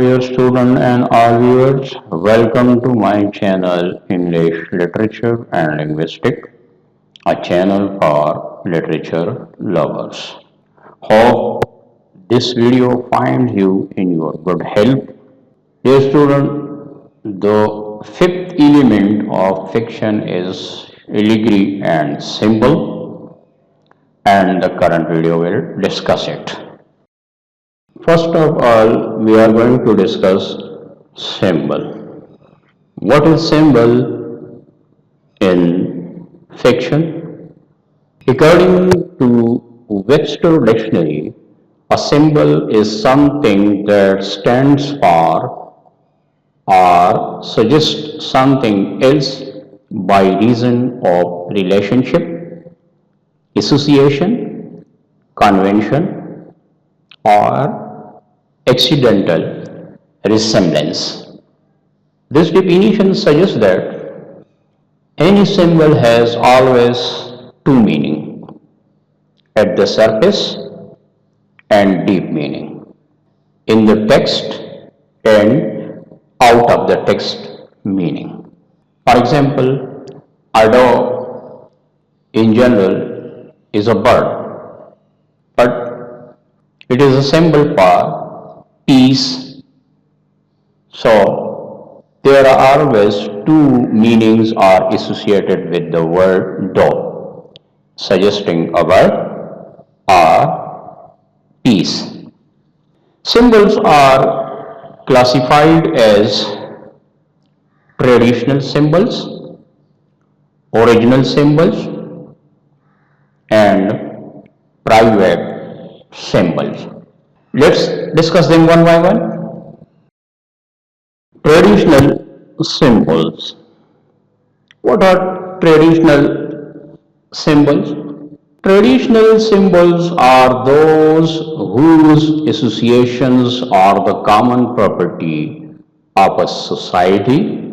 Dear student and all viewers, welcome to my channel English Literature and Linguistics, a channel for literature lovers. Hope this video finds you in your good health. Dear student, the fifth element of fiction is allegory and symbol, and the current video will discuss it. First of all, we are going to discuss symbol. What is symbol in fiction? According to Webster Dictionary, a symbol is something that stands for or suggests something else by reason of relationship, association, convention, or accidental resemblance. This definition suggests that any symbol has always two meanings, at the surface and deep meaning, in the text and out of the text meaning. For example, a dog in general is a bird, but it is a symbol for peace. So there are always two meanings are associated with the word dog, suggesting a bird or peace. Symbols are classified as traditional symbols, original symbols, and private symbols. Let's discuss them one by one. Traditional symbols. What are traditional symbols? Traditional symbols are those whose associations are the common property of a society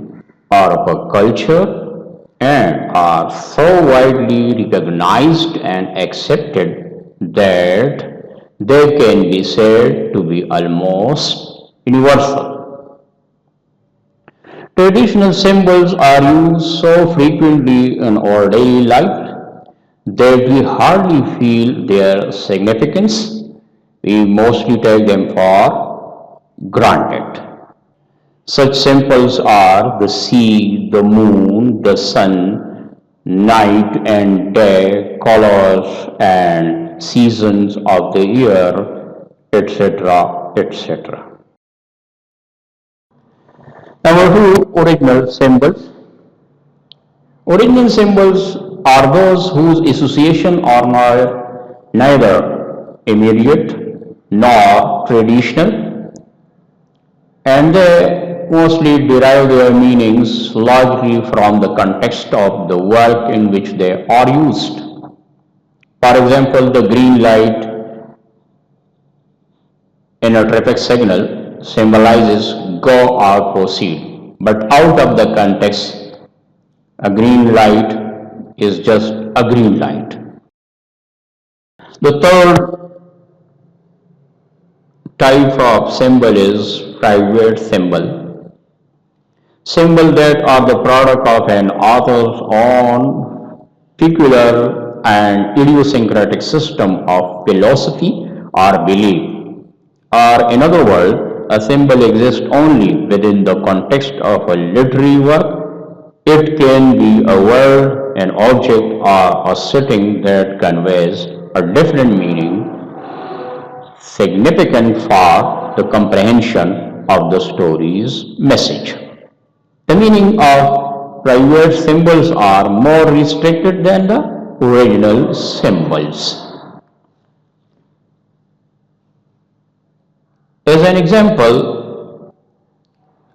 or of a culture and are so widely recognized and accepted that they can be said to be almost universal. Traditional symbols are used so frequently in our daily life that we hardly feel their significance. We mostly take them for granted. Such symbols are the sea, the moon, the sun, night and day, colors and seasons of the year, etc., etc. Number two, original symbols. Original symbols are those whose association are neither immediate nor traditional, and they mostly derive their meanings largely from the context of the work in which they are used. For example, the green light in a traffic signal symbolizes go or proceed, but out of the context, a green light is just a green light. The third type of symbol is private symbol. Symbols that are the product of an author's own peculiar and idiosyncratic system of philosophy or belief. Or in other words, a symbol exists only within the context of a literary work. It can be a word, an object, or a setting that conveys a different meaning significant for the comprehension of the story's message. The meaning of private symbols are more restricted than the original symbols. As an example,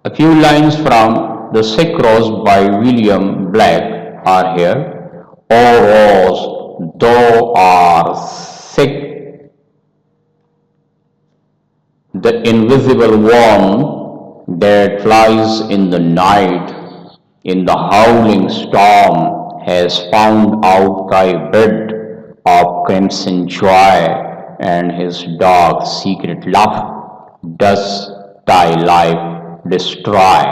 a few lines from The Sick Rose by William Blake are here. O rose, thou art sick, the invisible worm that flies in the night, in the howling storm, has found out thy bed of crimson joy and his dark secret laugh. Thus thy life destroy.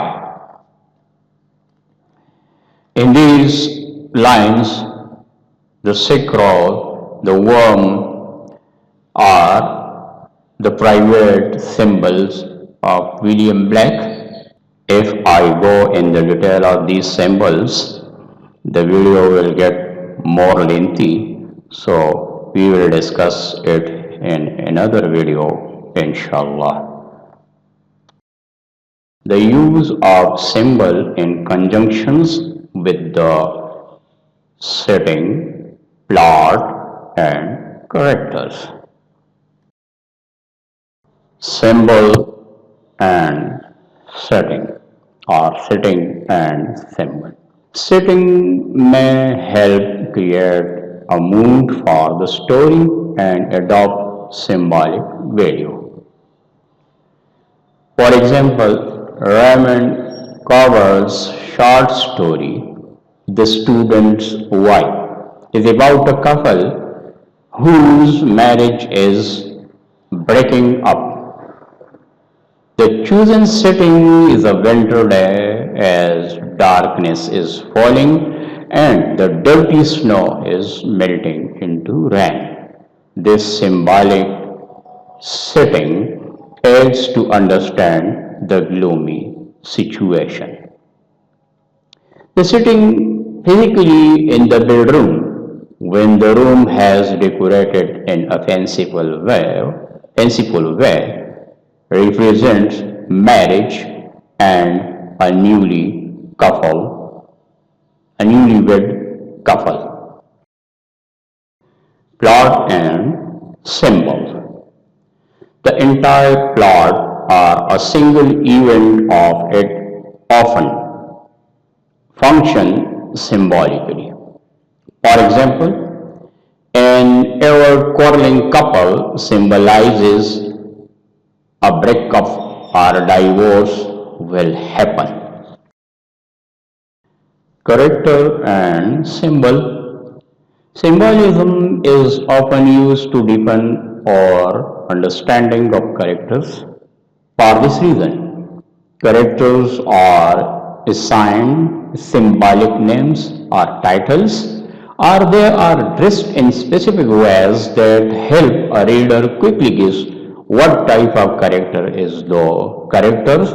In these lines, the scarecrow, the worm are the private symbols of William Blake. If I go in the detail of these symbols, the video will get more lengthy, so we will discuss it in another video, inshallah. The use of symbol in conjunctions with the setting, plot, and characters. Symbol and setting, or setting and symbol. Setting may help create a mood for the story and adopt symbolic value. For example, Raymond Carver's short story, The Student's Wife, is about a couple whose marriage is breaking up. The chosen setting is a winter day as darkness is falling and the dirty snow is melting into rain. This symbolic setting aids to understand the gloomy situation. The setting physically in the bedroom, when the room has decorated in a fanciful way represents marriage and a newlywed couple. Plot and symbol. The entire plot or a single event of it often function symbolically. For example, an ever quarreling couple symbolizes a breakup or a divorce will happen. Character and symbol. Symbolism is often used to deepen our understanding of characters. For this reason, characters are assigned symbolic names or titles, or they are dressed in specific ways that help a reader quickly guess what type of character is the characters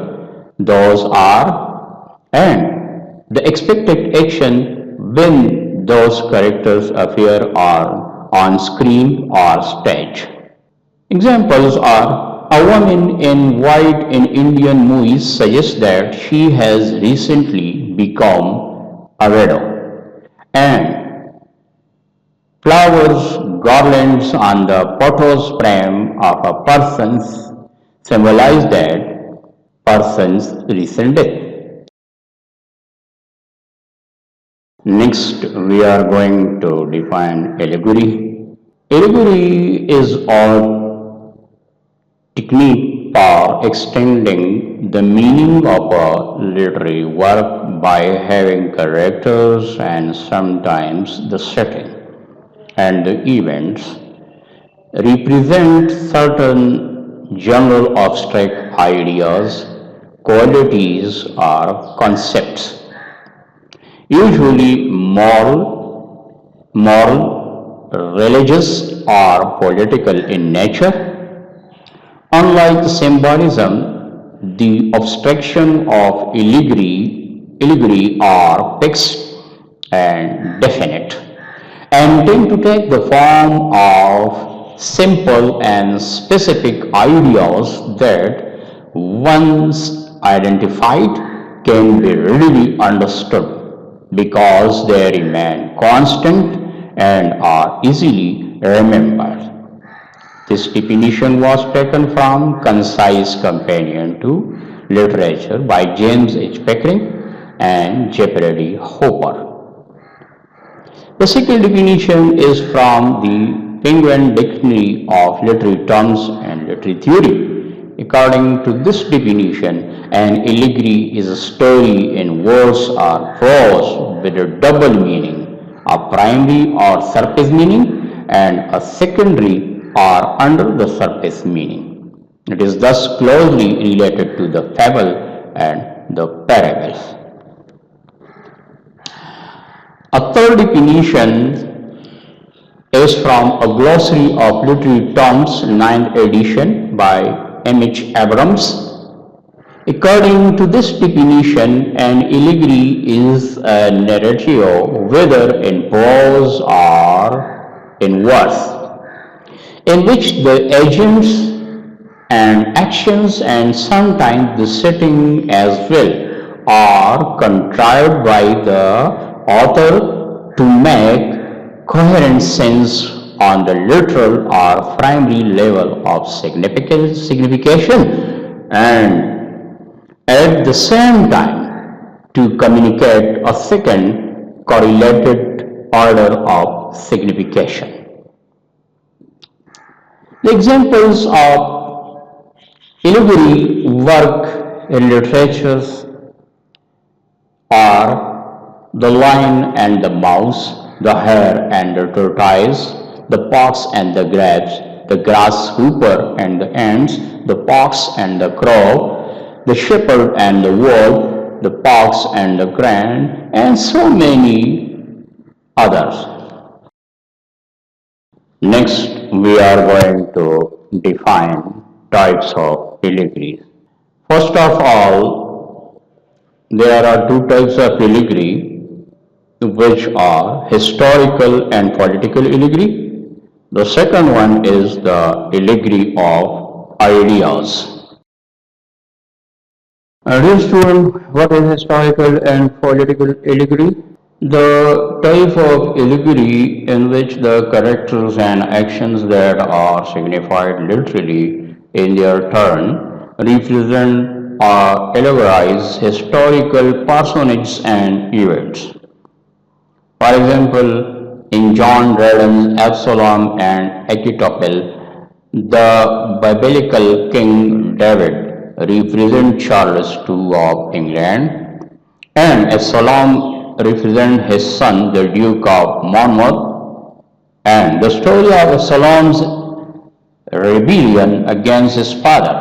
those are and the expected action when those characters appear on screen or stage. Examples are a woman in white in Indian movies suggests that she has recently become a widow, and flowers, garlands on the photo's frame of a person's symbolize that person's recent death. Next, we are going to define allegory. Allegory is a technique for extending the meaning of a literary work by having characters and sometimes the setting and the events represent certain general abstract ideas, qualities, or concepts, usually moral, religious, or political in nature. Unlike symbolism, the abstraction of allegory are fixed and definite, and tend to take the form of simple and specific ideas that once identified can be readily understood because they remain constant and are easily remembered. This definition was taken from Concise Companion to Literature by James H. Pickering and Jeopardy Hopper. The second definition is from the Penguin Dictionary of Literary Terms and Literary Theory. According to this definition, an allegory is a story in verse or prose with a double meaning, a primary or surface meaning and a secondary or under the surface meaning. It is thus closely related to the fable and the parable. A third definition is from a glossary of literary terms, ninth edition by M.H. Abrams. According to this definition, an allegory is a narrative, whether in prose or in verse, in which the agents and actions and sometimes the setting as well are contrived by the author to make coherent sense on the literal or primary level of signification, and at the same time to communicate a second correlated order of signification. The examples of allegory work in literature are the lion and the mouse, the hare and the tortoise, the fox and the grapes, the grasshopper and the ants, the fox and the crow, the shepherd and the wolf, the fox and the crane, and so many others. Next, we are going to define types of allegories. First of all, there are two types of allegory, which are historical and political allegory. The second one is the allegory of ideas. Dear student, what is historical and political allegory? The type of allegory in which the characters and actions that are signified literally in their turn represent or allegorize historical personages and events. For example, in John Dryden's Absalom and Achitophel, the biblical King David represents Charles II of England, and Absalom represents his son, the Duke of Monmouth, and the story of Absalom's rebellion against his father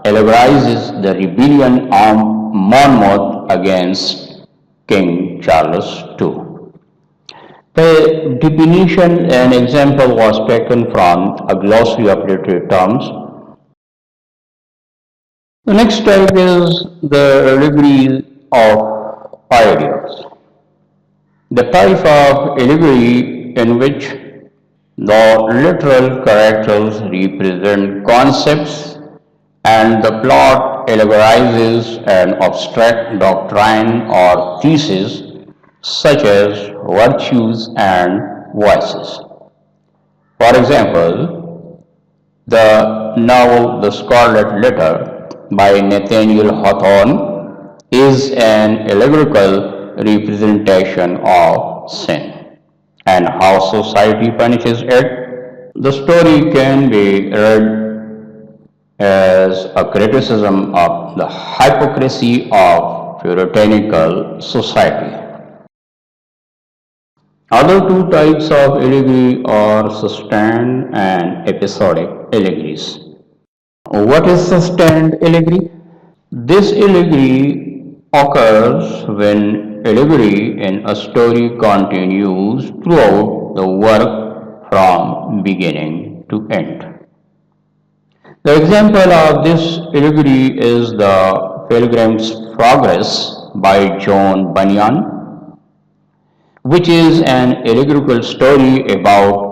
allegorizes the rebellion of Monmouth against King Charles II. The definition and example was taken from a glossary of literary terms. The next type is the allegory of ideas. The type of allegory in which the literal characters represent concepts and the plot allegorizes an abstract doctrine or thesis such as virtues and vices. For example, the novel The Scarlet Letter by Nathaniel Hawthorne is an allegorical representation of sin and how society punishes it. The story can be read as a criticism of the hypocrisy of puritanical society. Other two types of allegory are sustained and episodic allegories. What is sustained allegory? This allegory occurs when allegory in a story continues throughout the work from beginning to end. The example of this allegory is the Pilgrim's Progress by John Bunyan, which is an allegorical story about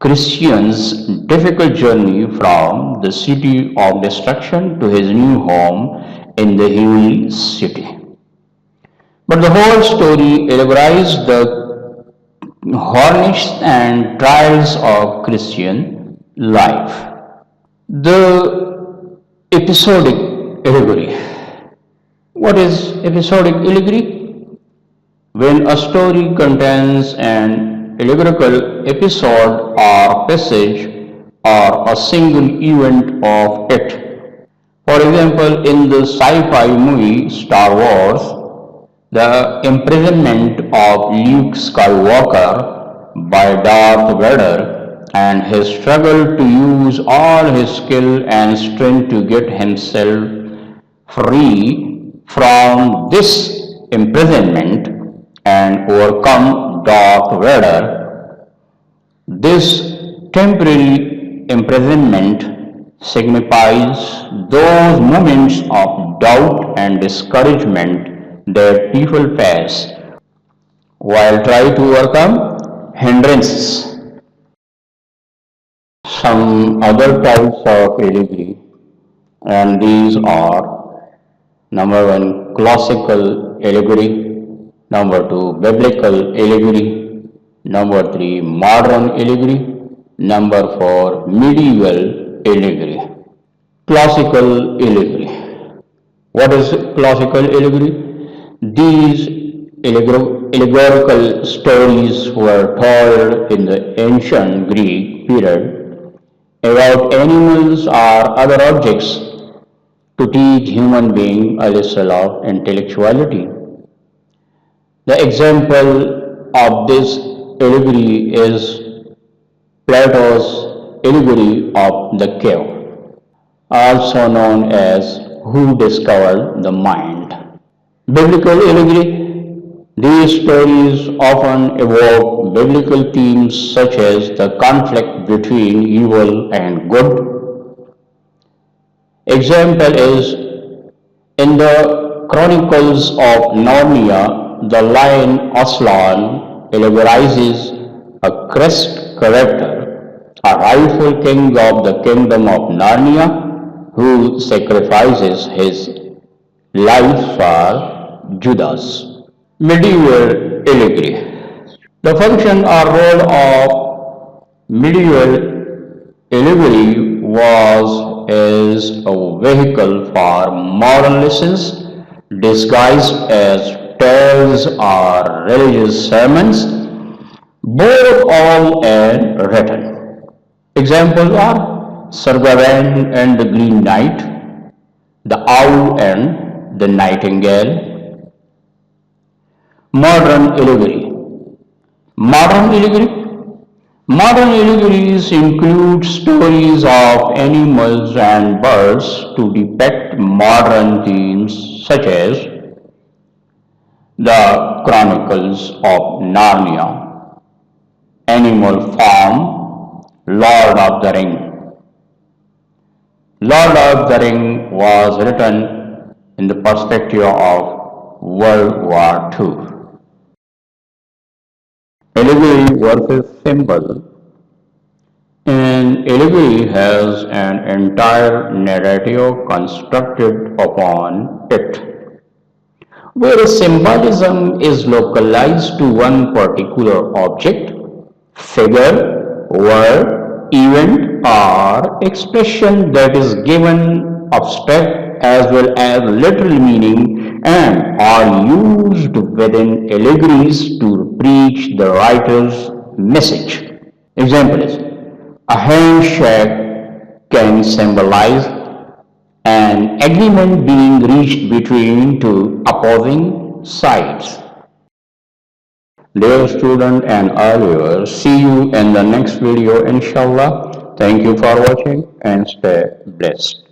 Christian's difficult journey from the city of destruction to his new home in the heavenly city. But the whole story allegorizes the hardships and trials of Christian life. The episodic allegory. What is episodic allegory? When a story contains an allegorical episode or passage or a single event of it. For example, in the sci-fi movie Star Wars, the imprisonment of Luke Skywalker by Darth Vader and he struggled to use all his skill and strength to get himself free from this imprisonment and overcome Darth Vader. This temporary imprisonment signifies those moments of doubt and discouragement that people face while trying to overcome hindrances. Some other types of allegory, and these are: number one, classical allegory; number two, biblical allegory; number three, modern allegory; number four, medieval allegory. Classical allegory. What is classical allegory? These allegorical stories were told in the ancient Greek period about animals or other objects to teach human beings a lesson of intellectuality. The example of this allegory is Plato's allegory of the cave, also known as Who Discovered the Mind. Biblical allegory. These stories often evoke biblical themes such as the conflict between evil and good. Example is in the Chronicles of Narnia, the lion Aslan allegorizes a cursed character, a rightful king of the kingdom of Narnia, who sacrifices his life for Judas. Medieval allegory. The function or role of medieval allegory was as a vehicle for moral lessons disguised as tales or religious sermons, both oral and written. Examples are Sargavan and the Green Knight, the Owl and the Nightingale. Modern allegory. Modern allegory. Modern allegories include stories of animals and birds to depict modern themes such as the Chronicles of Narnia, Animal Farm, Lord of the Ring. Lord of the Ring was written in the perspective of World War II. Allegory versus symbol. An allegory has an entire narrative constructed upon it, whereas symbolism is localized to one particular object, figure, word, event, or expression that is given abstract as well as literal meaning and are used within allegories to preach the writer's message. Example is a handshake can symbolize an agreement being reached between two opposing sides. Dear student and all viewers, see you in the next video inshallah. Thank you for watching and stay blessed.